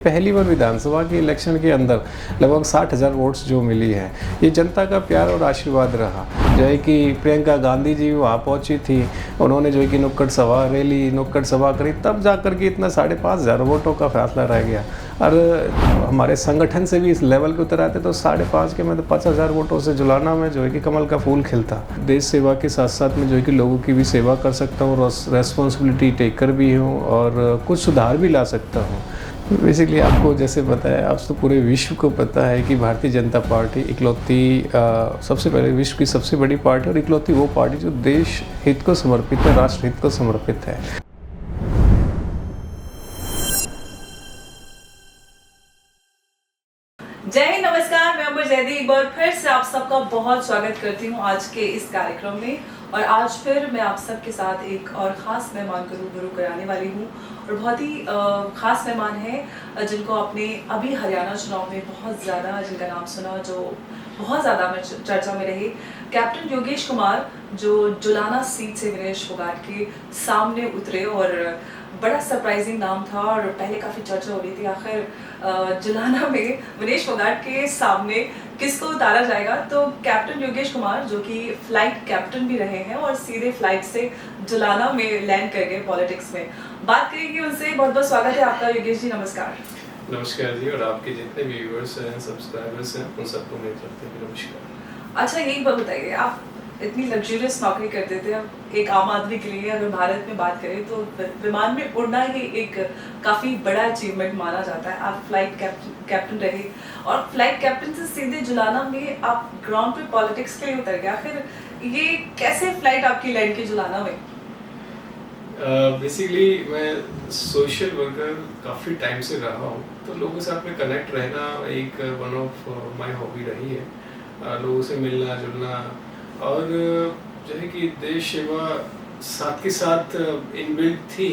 पहली बार विधानसभा के इलेक्शन के अंदर लगभग 60,000 वोट्स जो मिली है, ये जनता का प्यार और आशीर्वाद रहा। जो है कि प्रियंका गांधी जी वहाँ पहुँची थी, उन्होंने जो है कि नुक्कड़ सभा करी, तब जाकर के इतना 5,500 वोटों का फैसला रह गया। और हमारे संगठन से भी इस लेवल के उतर आते तो 5.5 के मतलब 5,000 वोटों से जुलाना में जो है कि कमल का फूल खिलता। देश सेवा के साथ साथ में जो है कि लोगों की भी सेवा कर सकता हूँ, रेस्पॉन्सिबिलिटी टेकर भी हूँ और कुछ सुधार भी ला सकता हूँ। बेसिकली आपको जैसे बताया, आप तो पूरे विश्व को पता है कि भारतीय जनता पार्टी इकलौती सबसे पहले विश्व की सबसे बड़ी पार्टी और इकलौती वो पार्टी जो देश हित को समर्पित है, राष्ट्र हित को समर्पित है। जय हिंद, नमस्कार। मैं अमर जैदी एक बार फिर से आप सबका बहुत स्वागत करती हूँ आज के इस कार्यक्रम में। और आज फिर मैं आप सबके साथ एक और ख़ास मेहमान को रूबरू कराने वाली हूँ और बहुत ही ख़ास मेहमान है जिनको आपने अभी हरियाणा चुनाव में बहुत ज़्यादा जिनका नाम सुना, जो बहुत ज़्यादा चर्चा में रहे। कैप्टन योगेश कुमार जो जुलाना सीट से विनेश फोगाट के सामने उतरे और बड़ा सरप्राइजिंग नाम था और पहले काफ़ी चर्चा हो रही थी आखिर जुलाना में विनेश फोगाट के सामने किसको उतारा जाएगा। तो कैप्टन योगेश कुमार जो कि फ्लाइट कैप्टन भी रहे हैं और सीधे फ्लाइट से जुलाना में लैंड कर गए पॉलिटिक्स में। बात करेंगे उनसे। बहुत बहुत स्वागत है आपका योगेश जी, नमस्कार। नमस्कार जी, और आपके जितने भी व्यूअर्स हैं, सब्सक्राइबर्स हैं, उन सबको मेरी तरफ से नमस्कार। अच्छा, यही बात बताइए, आप इतनी लग्जरियस नौकरी करते थे, अब एक आम आदमी के लिए अगर भारत में बात करें तो विमान में उड़ना ही एक काफ़ी बड़ा अचीवमेंट माना जाता है। आप फ्लाइट कैप्टन रहे और फ्लाइट कैप्टन से सीधे जुलाना में आप ग्राउंड पे पॉलिटिक्स के लिए उतर गया। आखिर ये कैसे फ्लाइट आपकी लैंड की जुलाना में? बेसिकली मैं सोशल वर्कर काफ़ी टाइम से रहा हूँ, तो लोगों के साथ में कनेक्ट रहना एक वन ऑफ माय हॉबी रही है। लोगों से मिलना जुलना और जो है कि देश सेवा साथ के साथ इनबिल्ट थी।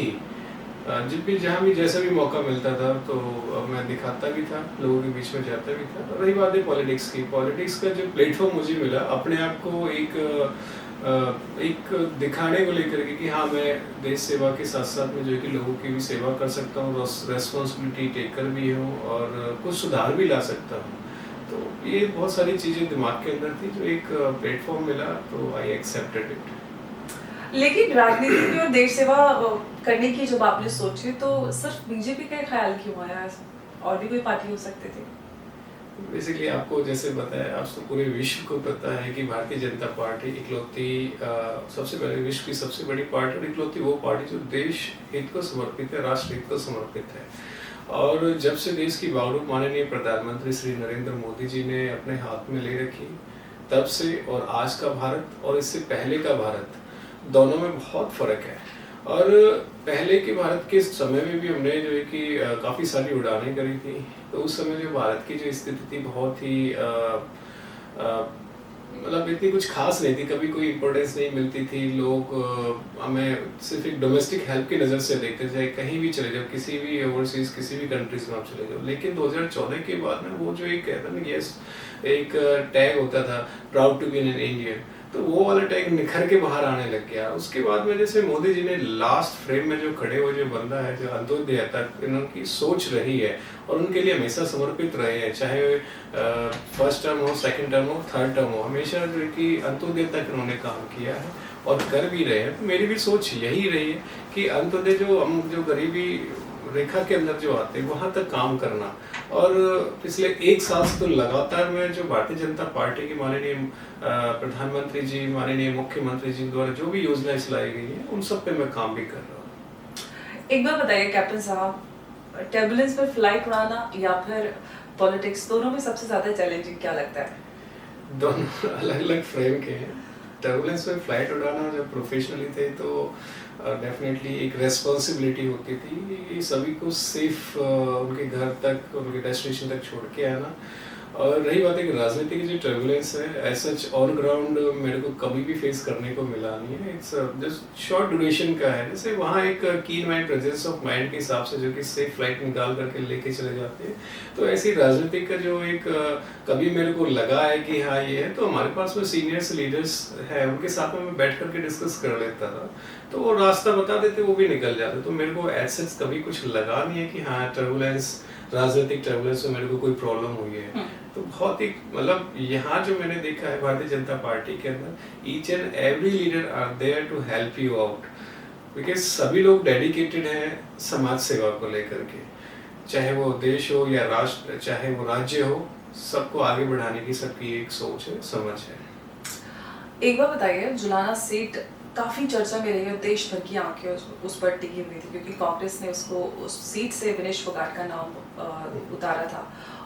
जब भी जहाँ भी जैसा भी मौका मिलता था तो मैं दिखाता भी था, लोगों के बीच में जाता भी था। रही बात है पॉलिटिक्स की, पॉलिटिक्स का जो प्लेटफॉर्म मुझे मिला अपने आप को एक दिखाने को लेकर के कि हाँ, मैं देश सेवा के साथ साथ में जो है कि लोगों की भी सेवा कर सकता हूँ, रेस्पॉन्सिबिलिटी टेकर भी हूँ और कुछ सुधार भी ला सकता हूँ। तो ये बहुत सारी चीज़ें दिमाग के अंदर थी, जो एक प्लेटफॉर्म मिला तो आई एक्सेप्टेड इट। लेकिन राजनीति में और देश सेवा करने की जब आपने सोची तो सिर्फ बीजेपी का ख्याल क्यों आया? और भी कोई पार्टी हो सकते थे? बेसिकली आपको जैसे बताया, आज तो पूरे विश्व को पता है कि भारतीय जनता पार्टी इकलौती सबसे पहले विश्व की सबसे बड़ी पार्टी और इकलौती वो पार्टी जो देश हित को समर्पित है, राष्ट्र हित को समर्पित है। और जब से देश की बागडोर माननीय प्रधानमंत्री श्री नरेंद्र मोदी जी ने अपने हाथ में ले रखी, तब से और आज का भारत और इससे पहले का भारत, दोनों में बहुत फर्क है। और पहले के भारत के समय में भी हमने जो है कि काफ़ी सारी उड़ानें करी थी, तो उस समय जो भारत की जो स्थिति थी बहुत ही मतलब इतनी कुछ खास नहीं थी, कभी कोई इम्पोर्टेंस नहीं मिलती थी। लोग हमें सिर्फ एक डोमेस्टिक हेल्प की नज़र से देखते थे, कहीं भी चले जाओ, किसी भी ओवरसीज किसी भी कंट्रीज में आप चले जाओ। लेकिन 2014 के बाद में वो जो एक कहता ना, यस, एक टैग होता था proud to be an Indian, तो वो वाला टैग निखर के बाहर आने लग गया। उसके बाद में जैसे मोदी जी ने लास्ट फ्रेम में जो खड़े हुए जो बंदा है, जो अंत्योदय तक उनकी सोच रही है और उनके लिए हमेशा समर्पित रहे हैं, चाहे फर्स्ट टर्म हो, सेकंड टर्म हो, थर्ड टर्म हो, हमेशा जो कि अंत्योदय तक उन्होंने काम किया है और कर भी रहे हैं। तो मेरी भी सोच यही रही है कि अंत्योदय जो गरीबी रेखा के अंदर जो आते हैं वहाँ तक काम करना। और पिछले 1 साल से तो लगातार मैं जो भारतीय जनता पार्टी की माननीय प्रधानमंत्री जी, माननीय मुख्यमंत्री जी द्वारा जो भी योजनाएं चलाई गई हैं, उन सब पे मैं काम भी कर रहा हूँ। एक बार बताइए कैप्टन साहब, टर्बुलेंस पर फ्लाइट उड़ाना या फिर पॉलिटिक्स, दोनों में सबसे ज्यादा चैलेंजिंग क्या लगता है? दोनों अलग अलग फ्रेम के हैं। टर्बुलेंस में फ्लाइट उड़ाना जब प्रोफेशनली थे तो डेफिनेटली एक रेस्पॉन्सिबिलिटी होती थी, ये सभी को सेफ उनके घर तक, उनके डेस्टिनेशन तक छोड़ के आना। और रही बात है कि राजनीति की जो टर्बुलेंस है, एज सच ऑन ग्राउंड मेरे को कभी भी फेस करने को मिला नहीं है। इट्स जस्ट शॉर्ट ड्यूरेशन का है। जैसे वहाँ एक कीन माइंड, प्रेजेंस ऑफ माइंड के हिसाब से जो कि सेफ फ्लाइट निकाल करके लेके चले जाते हैं, तो ऐसी राजनीति का जो एक कभी मेरे को लगा है कि हाँ ये है, तो हमारे पास में सीनियर्स लीडर्स हैं, उनके साथ में मैं बैठ करके डिस्कस कर लेता था, तो वो रास्ता बता देते, वो भी निकल जाते। तो मेरे को एज सच कभी कुछ लगा नहीं है कि हाँ टर्बुलेंस राजनीतिक टर्बुलेंस में मेरे को कोई प्रॉब्लम हुई है। तो बहुत ही मतलब यहाँ जो मैंने देखा है भारतीय जनता पार्टी के अंदर each and every leader are there to help you out, because सभी लोग डेडिकेटेड हैं समाज सेवा को लेकर के, चाहे वो देश हो या राष्ट्र, चाहे वो राज्य हो, सबको आगे बढ़ाने की सबकी एक सोच है, समझ है। एक बार बताइए, जुलाना सीट काफी चर्चा में रही है, देश भर की आंखें उस पर टिकी हुई थी क्योंकि कांग्रेस ने उसको उस सीट से विनेश फोगाट का नाम उतारा था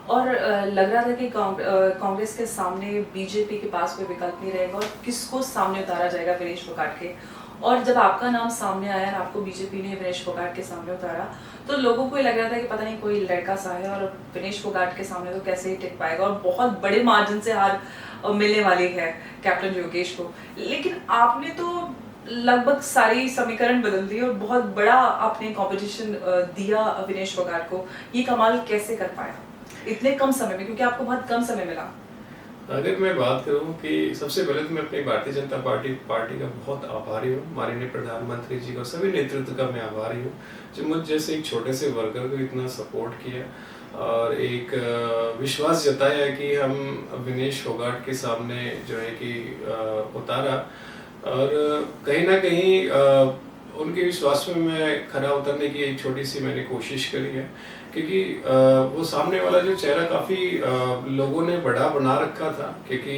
और लग रहा था कि कांग्रेस के सामने बीजेपी के पास कोई विकल्प नहीं रहेगा और किसको सामने उतारा जाएगा विनेश फोगाट के। और जब आपका नाम सामने आया और आपको बीजेपी ने विनेश फोगाट के सामने उतारा तो लोगों को ये लग रहा था कि पता नहीं कोई लड़का सा है और विनेश फोगाट के सामने तो कैसे ही टिक पाएगा और बहुत बड़े मार्जिन से हार मिलने वाली है कैप्टन योगेश को। लेकिन आपने तो लगभग सारी समीकरण बदल दी और बहुत बड़ा आपने कंपटीशन दिया विनेश फोगाट को। ये कमाल कैसे कर पाया इतने कम समय में, क्योंकि आपको बहुत कम समय मिला? अगर मैं बात करूं कि सबसे पहले तो मैं अपनी भारतीय जनता पार्टी का बहुत आभारी हूं, माननीय प्रधानमंत्री जी को, सभी नेतृत्व का मैं आभारी हूं जो मुझ जैसे एक छोटे से वर्कर को इतना सपोर्ट किया और एक विश्वास जताया कि हम विनेश फोगाट के सामने जो है कि उतारा और कहीं ना कहीं उनके विश्वास में मैं खरा उतरने की एक छोटी सी मैंने कोशिश करी है, क्योंकि वो सामने वाला जो चेहरा काफ़ी लोगों ने बड़ा बना रखा था, क्योंकि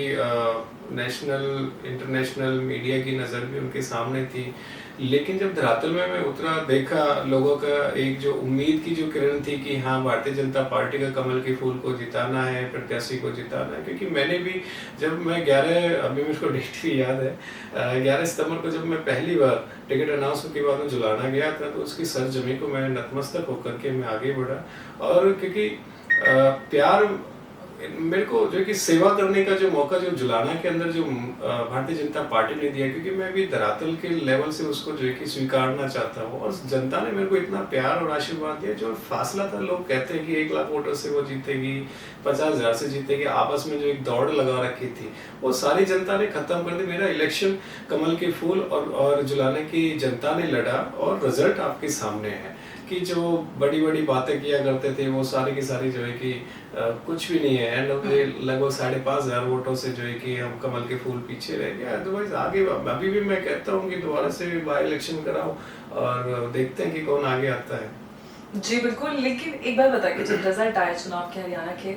नेशनल इंटरनेशनल मीडिया की नज़र भी उनके सामने थी। लेकिन जब धरातल में मैं उतरा, देखा लोगों का एक जो उम्मीद की जो किरण थी कि हाँ भारतीय जनता पार्टी का कमल के फूल को जिताना है, प्रत्याशी को जिताना है, क्योंकि मैंने भी जब मैं 11 अभी मेरे को डेट भी याद है 11 सितंबर को जब मैं पहली बार टिकट अनाउंस के बाद में जुलाना गया था तो उसकी सरजमी को मैं नतमस्तक होकर के मैं आगे बढ़ा। और क्योंकि प्यार मेरे को जो कि सेवा करने का जो मौका जो जुलाना के अंदर जो भारतीय जनता पार्टी ने दिया, क्योंकि मैं भी धरातल के लेवल से उसको जो है कि स्वीकारना चाहता हूँ और जनता ने मेरे को इतना प्यार और आशीर्वाद दिया। जो फासला था, लोग कहते हैं कि 1 लाख वोटों से वो जीतेगी, 50,000 से जीतेगी, आपस में जो एक दौड़ लगा रखी थी वो सारी जनता ने खत्म कर दी। मेरा इलेक्शन कमल के फूल और जुलाने की जनता ने लड़ा और रिजल्ट आपके सामने है कि जो बड़ी बड़ी बातें किया करते थे वो सारी की सारी जो है कि कुछ भी नहीं है। एंड ऑफ डे लगभग 5,500 वोटों से जो है कि हम कमल के फूल पीछे रह गए। अदरवाइज आगे अभी भी मैं कहता हूँ कि दोबारा से बाई इलेक्शन कराओ और देखते हैं कि कौन आगे आता है। जी बिल्कुल, लेकिन एक बार बताइए, जब रिजल्ट आया चुनाव के हरियाणा के,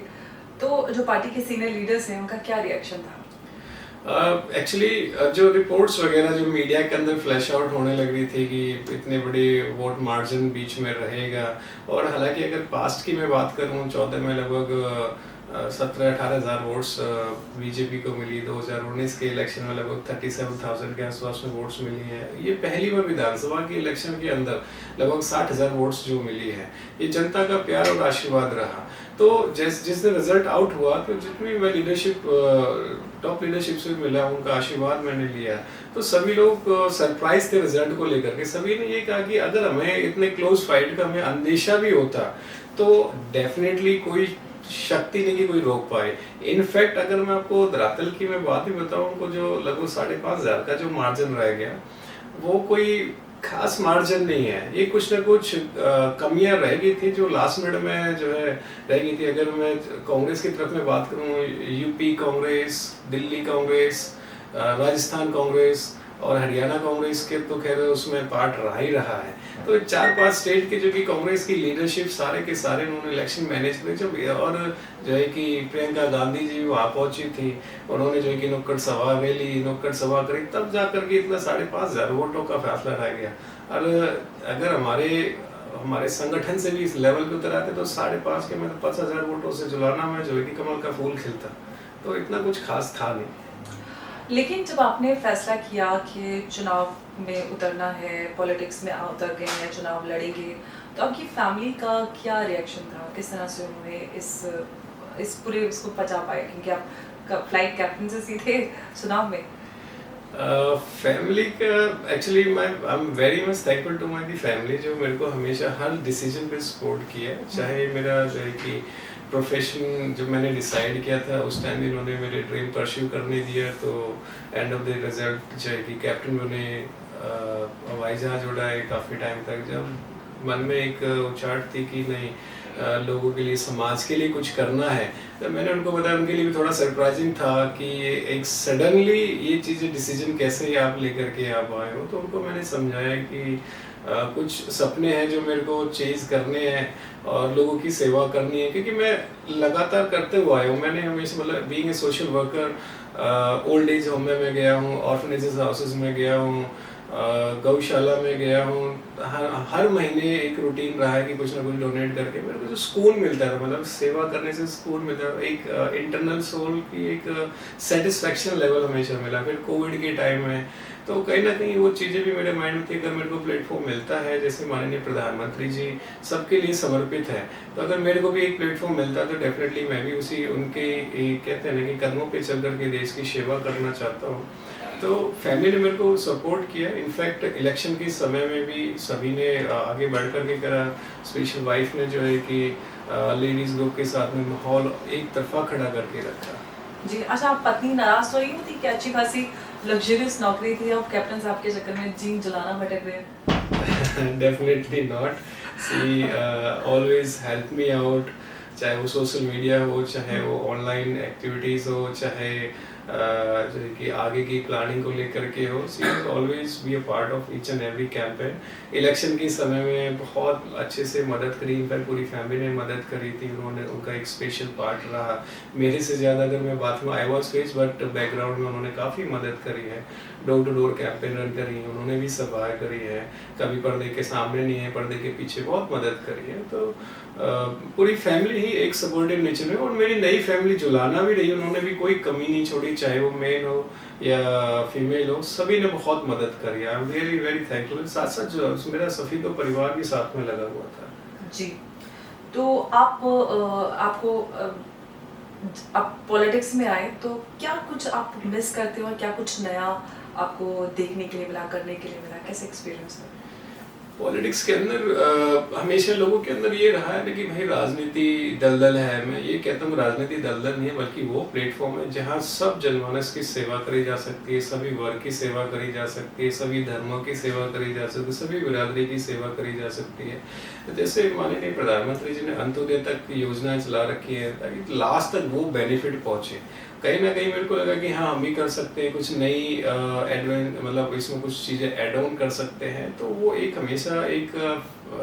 तो जो पार्टी के सीनियर लीडर्स हैं उनका क्या रिएक्शन था? एक्चुअली जो रिपोर्ट्स वगैरह जो मीडिया के अंदर फ्लैश आउट होने लग रही थी कि इतने बड़े वोट मार्जिन बीच में रहेगा, और हालांकि अगर पास्ट की मैं बात करूं 14 में लगभग 17-18,000 वोट्स बीजेपी को मिली, 2019 के इलेक्शन में लगभग 37,000 के आसपास में वोट्स मिली हैं। ये पहली बार विधानसभा के इलेक्शन के अंदर लगभग 60,000 वोट्स जो मिली है, ये जनता का प्यार और आशीर्वाद रहा। तो जिस दिन रिजल्ट आउट हुआ तो जितनी मैं लीडरशिप टॉप लीडरशिप से मिला उनका आशीर्वाद मैंने लिया, तो सभी लोग सरप्राइज थे रिजल्ट को लेकर के। सभी ने ये कहा कि अगर हमें इतने क्लोज फाइट का हमें अंदेशा भी होता तो डेफिनेटली कोई शक्ति नहीं कि कोई रोक पाए। इनफैक्ट अगर मैं आपको धरातल की मैं बात ही बताऊं, उनको जो लगभग 5,500 का जो मार्जिन रह गया वो कोई खास मार्जिन नहीं है, ये कुछ ना कुछ कमियां रह गई थी जो लास्ट मिनट में जो है रह गई थी। अगर मैं कांग्रेस की तरफ में बात करूं, यूपी कांग्रेस, दिल्ली कांग्रेस, राजस्थान कांग्रेस और हरियाणा कांग्रेस के तो खैर उसमें पार्ट रहा ही रहा है। तो 4-5 स्टेट के जो कि कांग्रेस की लीडरशिप सारे के सारे उन्होंने इलेक्शन मैनेज किए। जब और जो है कि प्रियंका गांधी जी वहाँ पहुंची थी, उन्होंने जो है कि नुक्कड़ सभा करी, तब जाकर के इतना 5,500 वोटों का फैसला रह गया। और अगर हमारे संगठन से भी इस लेवल पे उतर आते तो 5.5 के में तो 50,000 वोटों से जुलाना में जो है कि कमल का फूल खिलता, तो इतना कुछ खास था नहीं। लेकिन जब आपने फैसला किया कि चुनाव में उतरना है, पॉलिटिक्स में उतर गए हैं, चुनाव लड़ेंगे, तो आपकी फैमिली का क्या रिएक्शन था? किस तरह से उन्होंने इस पूरे उसको पचा पाए, क्योंकि आप फ्लाइट कैप्टन से सीधे चुनाव में? फैमिली का actually I am very much thankful to my family, जो मेरे को हमेशा हर डिसीजन पे सपोर्ट किया। चाहे मेरा जो है कि प्रोफेशन जब मैंने डिसाइड किया था उस टाइम भी इन्होंने मेरे ड्रीम परस्यू करने दिया, तो एंड ऑफ द रिजल्ट जो है कि कैप्टन बने, हवाई जहाज उड़ाए काफ़ी टाइम तक। जब मन में एक उचाट थी कि नहीं लोगों के लिए, समाज के लिए कुछ करना है। तो मैंने उनको बताया, उनके लिए भी थोड़ा सरप्राइजिंग था कि एक सडनली ये चीज़ें डिसीजन कैसे आप लेकर के आप आए हो। तो उनको मैंने समझाया कि कुछ सपने हैं जो मेरे को चेज़ करने हैं और लोगों की सेवा करनी है, क्योंकि मैं लगातार करते हुए आया हूँ। मैंने हमेशा मतलब being a social worker old age home में मैं गया हूँ, ऑर्फनेजेस हाउसेस में गया हूँ, गौशाला में गया हूँ। हर महीने एक रूटीन रहा है कि कुछ ना कुछ डोनेट करके मेरे को जो सुकून मिलता है, मतलब सेवा करने से सुकून मिलता है, एक इंटरनल सोल की एक सेटिस्फेक्शन लेवल हमेशा मिला। फिर कोविड के टाइम में तो कहीं ना कहीं वो चीज़ें भी मेरे माइंड में थी, अगर मेरे को प्लेटफॉर्म मिलता है, जैसे माननीय प्रधानमंत्री जी सबके लिए समर्पित है, तो अगर मेरे को भी एक प्लेटफॉर्म मिलता है तो डेफिनेटली मैं भी उसी उनके कहते हैं ना कि कदमों पे चल करके देश की सेवा करना चाहता हूँ। तो फैमिली ने मेरे को सपोर्ट किया। इनफैक्ट इलेक्शन के समय में भी सभी ने आगे बढ़ कर के करा। स्पेशल वाइफ ने जो है कि लेडीज ग्रुप के साथ में माहौल एक तरफा खड़ा करके रखा। जी, अच्छा, आप पत्नी नाराज तो नहीं होती कि अच्छी खासी लग्जरियस नौकरी थी, अब कैप्टन साहब के चक्कर में जीन जलाना भटक रहे हैं? Definitely not. She always help me out, चाहे वो सोशल मीडिया हो, चाहे वो ऑनलाइन एक्टिविटीज़ हो, चाहे जैसे कि आगे की प्लानिंग को लेकर के हो। See is always be a part of each and every campaign. Election के समय में बहुत अच्छे से मदद करी, इनफैक्ट पूरी फैमिली ने मदद करी थी। उन्होंने, उनका एक स्पेशल पार्ट रहा मेरे से ज़्यादा। अगर मैं बात में I was face, but background में उन्होंने काफ़ी मदद करी है। Door to door campaign run करी है उन्होंने, भी सभा करी है, कभी पर्दे के सामने नहीं है, पर्दे के पीछे बहुत मदद करी है। तो पूरी फैमिली ही एक सपोर्टिव नेचर में। और मेरी नई फैमिली जुलाना भी रही, उन्होंने भी कोई कमी नहीं छोड़ी, चाहे वो मेल हो या फीमेल हो, सभी ने बहुत मदद करी। आई एम वेरी वेरी थैंकफुल। साथ साथ जो मेरा सफ़ी तो परिवार भी साथ में लगा हुआ था। जी, तो आप पॉलिटिक्स में आए तो क्या कुछ आप मिस करते हो और क्या कुछ नया आपको देखने के लिए मिला, करने के लिए मिला? कैसे एक्सपीरियंस है? पॉलिटिक्स के अंदर हमेशा लोगों के अंदर ये रहा है ना कि भाई राजनीति दलदल है। मैं ये कहता हूँ राजनीति दलदल नहीं है, बल्कि वो प्लेटफॉर्म है जहाँ सब जनमानस की सेवा करी जा सकती है, सभी वर्ग की सेवा करी जा सकती है, सभी धर्मों की सेवा करी जा सकती है, सभी बिरादरी की सेवा करी जा सकती है। जैसे माननीय प्रधानमंत्री जी ने अंत्योदय तक योजनाएं चला रखी है ताकि लास्ट तक वो बेनिफिट पहुँचे। कहीं ना कहीं मेरे को लगा कि हाँ, हम भी कर सकते हैं कुछ नई मतलब इसमें कुछ चीज़ें ऐड ऑन कर सकते हैं। तो वो एक हमेशा एक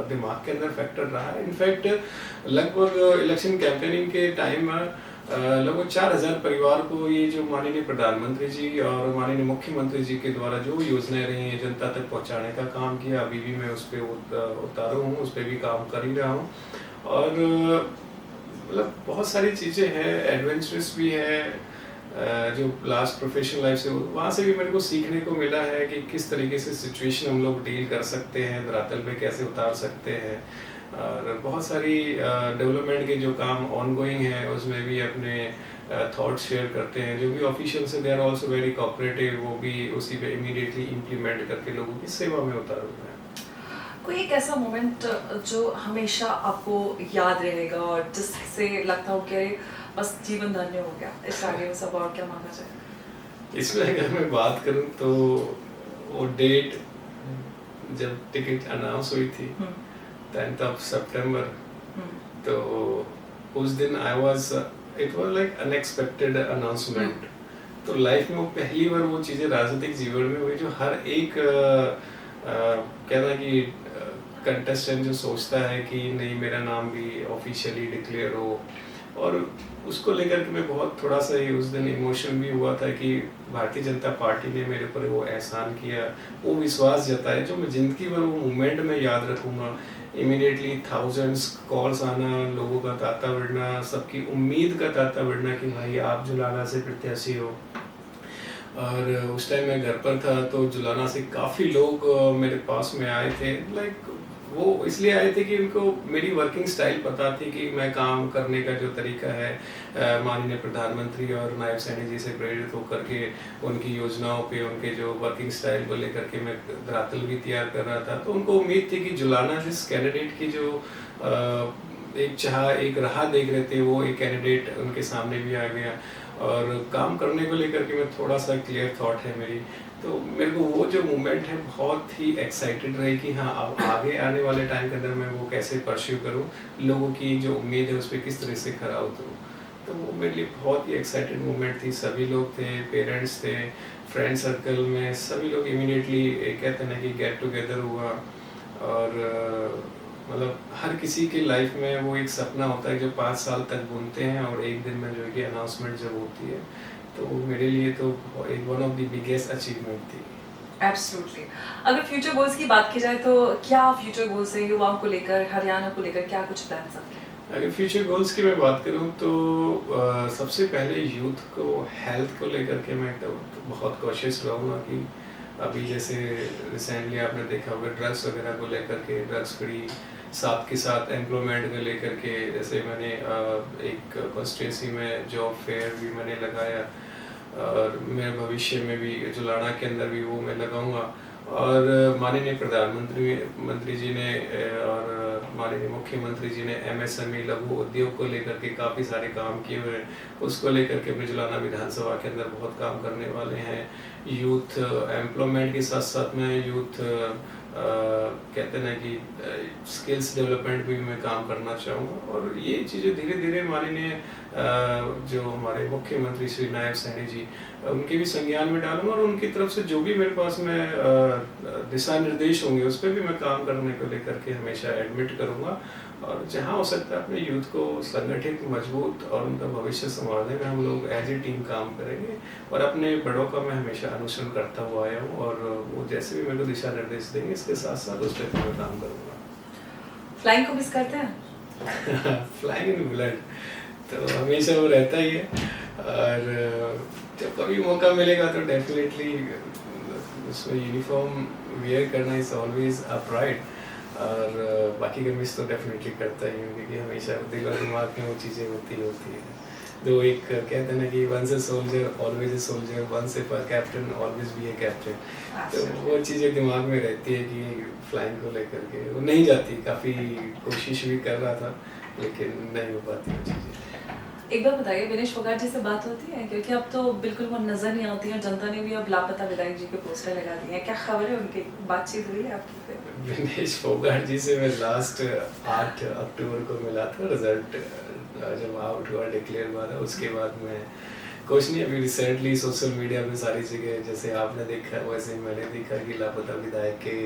दिमाग के अंदर फैक्टर रहा है। इनफैक्ट लगभग इलेक्शन कैंपेनिंग के टाइम लगभग 4000 परिवार को ये जो माननीय प्रधानमंत्री जी और माननीय मुख्यमंत्री जी के द्वारा जो योजनाएं रही हैं जनता तक पहुंचाने का काम किया। अभी भी मैं उस पर उतारू हूँ, उस पर भी काम कर ही रहा हूँ। और मतलब बहुत सारी चीज़ें हैं, एडवेंचरस भी है। जो लास्ट प्रोफेशनल लाइफ से वहाँ से भी मेरे को सीखने को मिला है कि किस तरीके से सिचुएशन हम लोग डील कर सकते हैं, धरातल पे कैसे उतार सकते हैं। और बहुत सारी डेवलपमेंट के जो काम ऑनगोइंग है उसमें भी अपने थॉट्स शेयर करते हैं। जो भी ऑफिशियल्स हैं they are also very cooperative, वो भी उसी पे इमीडिएटली इम्प्लीमेंट करके लोगों की सेवा में उतार हुआ है। कोई एक ऐसा मोमेंट जो हमेशा आपको याद रहेगा और जिससे लगता हो कि बस जीवन धन्य हो गया, इससे आगे में सब और क्या मांगा जाए? इसमें अगर मैं बात करूं तो वो डेट जब टिकट अनाउंस हुई थी 10th of September, तो उस दिन it was like unexpected announcement. तो लाइफ में वो पहली बार वो चीज़ें राजनीतिक जीवन में हुई जो हर एक कहना कि कंटेस्टेंट जो सोचता है कि नहीं मेरा नाम भी ऑफिशियली डिक्लेयर हो। और उसको लेकर के मैं बहुत थोड़ा सा ही उस दिन इमोशन भी हुआ था कि भारतीय जनता पार्टी ने मेरे ऊपर वो एहसान किया, वो विश्वास जताया जो मैं ज़िंदगी भर वो मोमेंट में याद रखूँगा। इमीडिएटली थाउजेंड्स कॉल्स आना, लोगों का तांता बढ़ना, सबकी उम्मीद का तांता बढ़ना कि भाई आप जुलाना से प्रत्याशी हो। और उस टाइम मैं घर पर था तो जुलाना से काफ़ी लोग मेरे पास में आए थे। लाइक वो इसलिए आए थे कि उनको मेरी वर्किंग स्टाइल पता थी कि मैं काम करने का जो तरीका है माननीय प्रधानमंत्री और नायब सैनी जी से प्रेरित होकर के उनकी योजनाओं पे, उनके जो वर्किंग स्टाइल को लेकर के मैं धरातल भी तैयार कर रहा था। तो उनको उम्मीद थी कि जुलाना जिस कैंडिडेट की जो एक चाह, एक राह देख रहे थे, वो एक कैंडिडेट उनके सामने भी आ गया। और काम करने को लेकर के मैं थोड़ा सा क्लियर थॉट है मेरी। तो मेरे को वो जो मोमेंट है बहुत ही एक्साइटेड रही कि हाँ अब आगे आने वाले टाइम के अंदर मैं वो कैसे परस्यू करूँ, लोगों की जो उम्मीद है उस पर किस तरह से खरा उतरूँ। तो वो मेरे लिए बहुत ही एक्साइटेड मोमेंट थी। सभी लोग थे, पेरेंट्स थे, फ्रेंड सर्कल में सभी लोग इमीडिएटली कहते हैं ना कि गेट टुगेदर हुआ। और मतलब हर किसी की लाइफ में वो एक सपना होता है जो 5 साल तक बुनते हैं और एक दिन में जो है कि अनाउंसमेंट जब होती है, तो वो मेरे लिए तो एक one of the biggest achievement थी। एब्सोल्युटली। अगर फ्यूचर गोल्स की बात की जाए तो क्या फ्यूचर गोल्स है युवाओं को लेकर, हरियाणा को लेकर, क्या कुछ प्लान्स आपके? अगर फ्यूचर गोल्स की मैं बात करूं तो सबसे पहले यूथ को हेल्थ को लेकर के मैं तो बहुत कोशिश रहूँगा कि अभी जैसे रिसेंटली आपने देखा होगा ड्रग्स वगैरह को लेकर के, ड्रग्स फ्री, साथ के साथ एम्प्लॉयमेंट को लेकर के, जैसे मैंने एक कॉन्स्टिट्यूंसी में जॉब फेयर भी मैंने लगाया और मेरे भविष्य में भी जुलाना के अंदर भी वो मैं लगाऊंगा। और माननीय प्रधानमंत्री जी ने और माननीय मुख्यमंत्री जी ने एमएसएमई लघु उद्योग को लेकर के काफ़ी सारे काम किए हुए हैं। उसको लेकर के ब्रिजलाना विधानसभा के अंदर बहुत काम करने वाले हैं। यूथ एम्प्लॉयमेंट के साथ साथ में यूथ कहते हैं ना कि स्किल्स डेवलपमेंट भी मैं काम करना चाहूँगा। और ये चीज़ें धीरे धीरे माननीय जो हमारे मुख्यमंत्री श्री नायब सैनी जी उनके भी संज्ञान में डालूंगा और उनकी तरफ से जो भी मेरे पास में दिशा निर्देश होंगे उस पर भी मैं काम करने को लेकर के हमेशा एडमिट करूंगा। और जहां हो सकता है अपने यूथ को संगठित, मजबूत और उनका भविष्य संभालने में हम लोग एज ए टीम काम करेंगे। और अपने बड़ों का मैं हमेशा अनुसरण करता हुआ आया हूँ और वो जैसे भी मेरे को दिशा निर्देश देंगे इसके साथ साथ उस पर मैं काम करूँगा। फ्लाइंग को मिस करते हैं? फ्लाइंग इन ब्लड तो हमेशा वो रहता ही है। और जब कभी मौका मिलेगा तो डेफिनेटली उसमें यूनिफॉर्म वेयर करना इज ऑलवेज अ प्राइड। और बाकी का मिस तो डेफिनेटली करता ही हूँ क्योंकि हमेशा दिल और दिमाग में वो चीज़ें होती है। तो एक कहते हैं ना कि once a soldier always a soldier, once a captain always be a captain. तो वो चीज़ें दिमाग में रहती है कि फ्लाइंग को लेकर के वो नहीं जाती। काफ़ी कोशिश भी कर रहा था लेकिन नहीं हो पाती वो चीज़ें। एक बार बताइए, विनेश फोगाट जी से बात होती है? क्योंकि अब तो बिल्कुल वो नजर नहीं आती है, जनता ने भी अब लापता विधायक जी के पोस्टर लगा दिए हैं। क्या खबर है, उनकी बातचीत हुई है आपकी फिर? विनेश फोगाट जी से मैं लास्ट 8 अक्टूबर को मिला था, रिजल्ट जब आउट हुआ, डिक्लेयर हुआ था। उसके बाद मैं कुछ नहीं, अभी रिसेंटली सोशल मीडिया पे सारी जगह जैसे आपने देखा वैसे मैंने देखा कि लापता विधायक के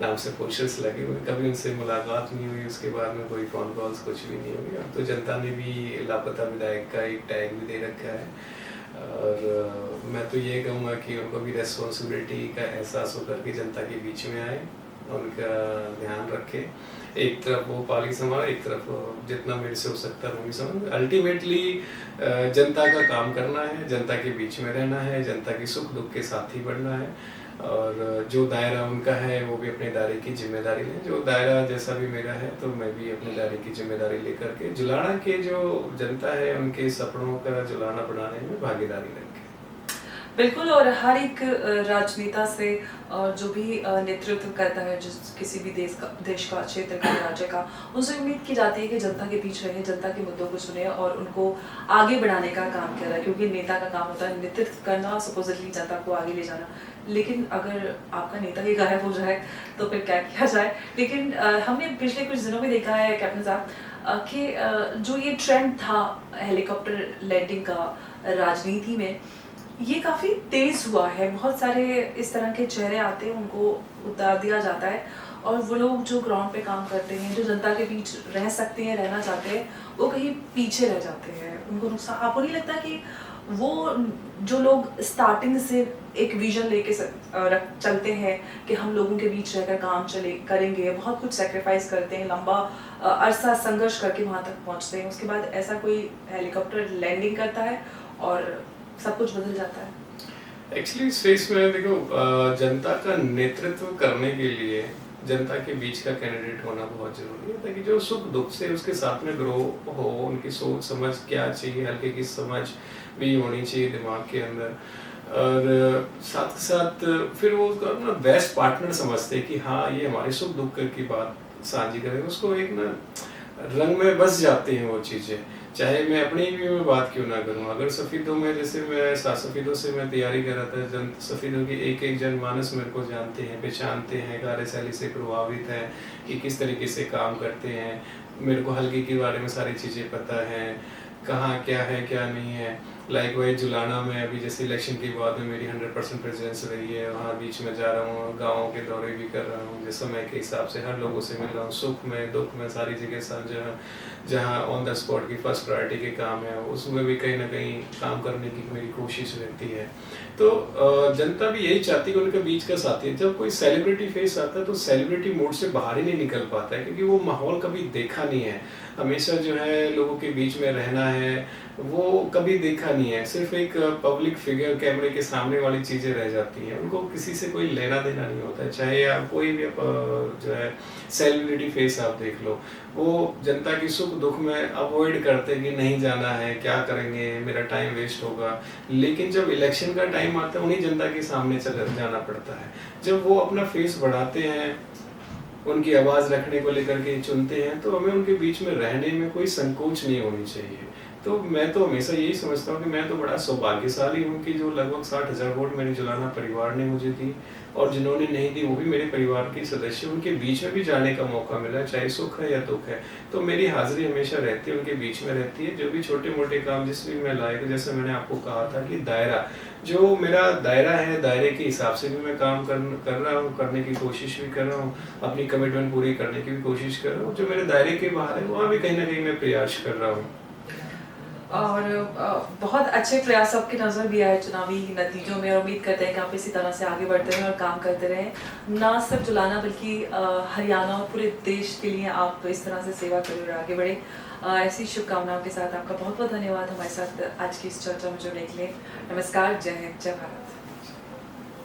नाम से पोस्टर्स लगे हुए। कभी उनसे मुलाकात नहीं हुई, उसके बाद में कोई फ़ोन कॉल्स कुछ भी नहीं हुई। अब तो जनता ने भी लापता विधायक का एक टैग भी दे रखा है। और मैं तो ये कहूँगा कि उनको भी रेस्पॉन्सिबिलिटी का एहसास होकर के जनता के बीच में आए, उनका ध्यान रखे। एक तरफ वो पाली समाज, एक तरफ जितना मेरे से हो सकता है वो भी समझ। अल्टीमेटली जनता का काम करना है, जनता के बीच में रहना है, जनता की सुख दुख के साथ ही बढ़ना है। और जो दायरा उनका है वो भी अपने दायरे की जिम्मेदारी लें। जो दायरा जैसा भी मेरा है तो मैं भी अपने दायरे की जिम्मेदारी लेकर के जुलाना के जो जनता है उनके सपनों का जुलाना बनाने में भागीदारी रखें। बिल्कुल। और हर एक राजनेता से और जो भी नेतृत्व करता है जिस किसी भी देश का, क्षेत्र का, राज्य का, उनसे उम्मीद की जाती है कि जनता के बीच रहे, जनता के मुद्दों को सुने और उनको आगे बढ़ाने का काम करे। क्योंकि नेता का काम होता है नेतृत्व करना, सपोजिटली जनता को आगे ले जाना। लेकिन अगर आपका नेता ही गायब हो जाए तो फिर क्या किया जाए। लेकिन हमने पिछले कुछ दिनों में देखा है कैप्टन साहब कि जो ये ट्रेंड था हेलीकॉप्टर लैंडिंग का राजनीति में, ये काफ़ी तेज़ हुआ है। बहुत सारे इस तरह के चेहरे आते हैं, उनको उतार दिया जाता है और वो लोग जो ग्राउंड पे काम करते हैं, जो जनता के बीच रह सकते हैं, रहना चाहते हैं, वो कहीं पीछे रह जाते हैं। उनको नुकसान, आपको नहीं लगता कि वो जो लोग स्टार्टिंग से एक विजन लेके चलते हैं कि हम लोगों के बीच रहकर काम करेंगे, बहुत कुछ सेक्रीफाइस करते हैं, लंबा अरसा संघर्ष करके वहाँ तक पहुँचते हैं, उसके बाद ऐसा कोई हेलीकॉप्टर लैंडिंग करता है और सब कुछ बदल जाता है? एक्चुअली इस फेस में देखो, जनता का नेतृत्व करने के लिए जनता के बीच का कैंडिडेट होना बहुत जरूरी है ताकि जो सुख दुख से उसके साथ में ग्रो हो, उनकी सोच समझ क्या चाहिए, हल्के की समझ भी होनी चाहिए दिमाग के अंदर। और साथ साथ फिर वो उसको अपना बेस्ट पार्टनर समझते कि हाँ ये हमारे सुख दुख की बात साझी करें, उसको एक ना रंग में बस जाती हैं वो चीज़ें। चाहे मैं अपनी भी मैं बात क्यों ना करूं, अगर सफ़ीदों में जैसे मैं सफ़ीदों से मैं तैयारी कर रहा था, सफ़ीदों की एक एक जनमानस मेरे को जानते हैं, पहचानते हैं, कार्यशैली से प्रभावित हैं कि किस तरीके से काम करते हैं। मेरे को हल्के के बारे में सारी चीज़ें पता हैं, कहाँ क्या है क्या नहीं है। लाइक वाइज जुलाना में अभी जैसे इलेक्शन के बाद में मेरी 100% प्रेजेंस रही है, वहाँ बीच में जा रहा हूँ, गाँव के दौरे भी कर रहा हूँ, जिस समय के हिसाब से हर लोगों से मिल रहा हूँ, सुख में दुख में सारी जगह साथ जहाँ जहाँ ऑन द स्पॉट की फर्स्ट प्रायोरिटी के काम है उसमें भी कहीं ना कहीं काम करने की मेरी कोशिश रहती है। तो जनता भी यही चाहती है कि उनके बीच का साथी है। जब कोई सेलिब्रिटी फेस आता है तो सेलिब्रिटी मोड से बाहर ही नहीं निकल पाता है, क्योंकि वो माहौल कभी देखा नहीं है। हमेशा जो है लोगों के बीच में रहना है वो कभी देखा नहीं है, सिर्फ एक पब्लिक फिगर कैमरे के सामने वाली चीज़ें रह जाती हैं। उनको किसी से कोई लेना देना नहीं होता है, चाहे आप कोई भी जो है सेलिब्रिटी फेस आप देख लो, वो जनता की सुख दुख में अवॉइड करते हैं कि नहीं जाना है, क्या करेंगे, मेरा टाइम वेस्ट होगा। लेकिन जब इलेक्शन का टाइम आता है उन्हीं जनता के सामने चल जाना पड़ता है। जब वो अपना फेस बढ़ाते हैं, उनकी आवाज़ रखने को लेकर के चुनते हैं, तो हमें उनके बीच में रहने में कोई संकोच नहीं होनी चाहिए। तो मैं तो हमेशा यही समझता हूँ कि मैं तो बड़ा सौभाग्यशाली हूँ कि जो लगभग 60,000 वोट मेरी जुलाना परिवार ने मुझे दी, और जिन्होंने नहीं दी वो भी मेरे परिवार के सदस्य, उनके बीच में भी जाने का मौका मिला, चाहे सुख है या दुख है। तो मेरी हाजिरी हमेशा रहती है, उनके बीच में रहती है। जो भी छोटे मोटे काम जिस भी मैं लायक, जैसे मैंने आपको कहा था कि दायरा, जो मेरा दायरा है, दायरे के हिसाब से भी मैं काम कर रहा हूँ, करने की कोशिश भी कर रहा हूँ, अपनी कमिटमेंट पूरी करने की भी कोशिश कर रहा हूँ। जो मेरे दायरे के बाहर है वहाँ भी कहीं ना कहीं मैं प्रयास कर रहा हूँ। और बहुत अच्छे प्रयास आपकी नज़र भी आए चुनावी नतीजों में, और उम्मीद करते हैं कि आप इसी तरह से आगे बढ़ते रहें और काम करते रहें। ना सिर्फ जुलाना बल्कि हरियाणा और पूरे देश के लिए आप इस तरह से सेवा करें और आगे बढ़े। ऐसी शुभकामनाओं के साथ आपका बहुत बहुत धन्यवाद हमारे साथ आज की इस चर्चा में जुड़ने के लिए। नमस्कार, जय हिंद, जय भारत।